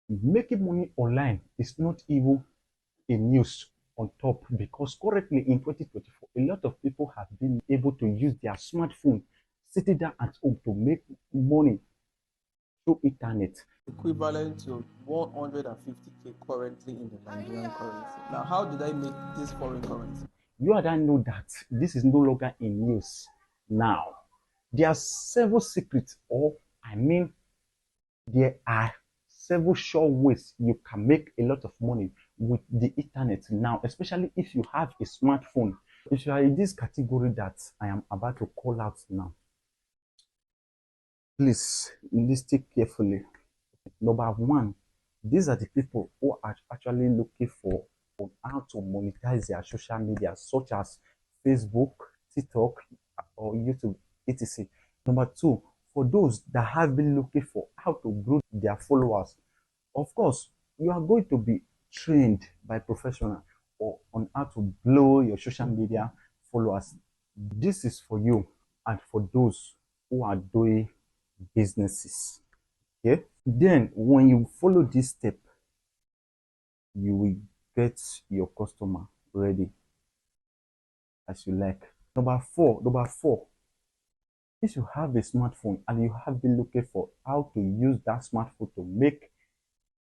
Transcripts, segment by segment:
Making money online is not even a news on top, because currently in 2024, a lot of people have been able to use their smartphone sitting down at home to make money through internet. Equivalent to 150k currently in the Nigerian currency. Now, how did I make this foreign currency? You and I know that this is no longer in use now. There are several secrets, or I mean, there are several sure ways you can make a lot of money with the internet now, especially if you have a smartphone. If you are in this category that I am about to call out now, please listen carefully. Number one, these are the people who are actually looking for on how to monetize their social media, such as Facebook, TikTok, or YouTube, etc. Number two, for those that have been looking for how to grow their followers, of course, you are going to be trained by professional or on how to blow your social media followers. This is for you and for those who are doing businesses. Okay. Then when you follow this step, you will get your customer ready as you like. Number four, if you have a smartphone and you have been looking for how to use that smartphone to make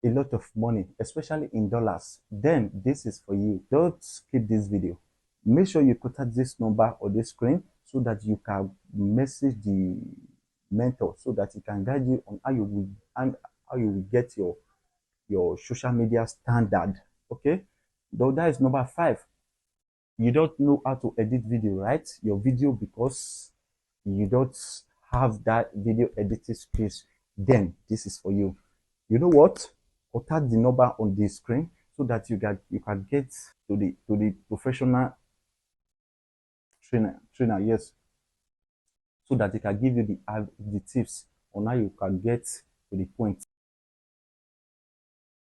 a lot of money, especially in dollars, then this is for you. Don't skip this video. Make sure you contact this number on the screen so that you can message the mentor so that he can guide you on how you will and how you will get your social media standard. Okay, though that is number five. You don't know how to edit video, right? Your video, because you don't have that video editing skills, then this is for you. You know what? Contact the number on the screen so that you can get to the professional trainer, yes, so that they can give you the tips on how you can get to the point.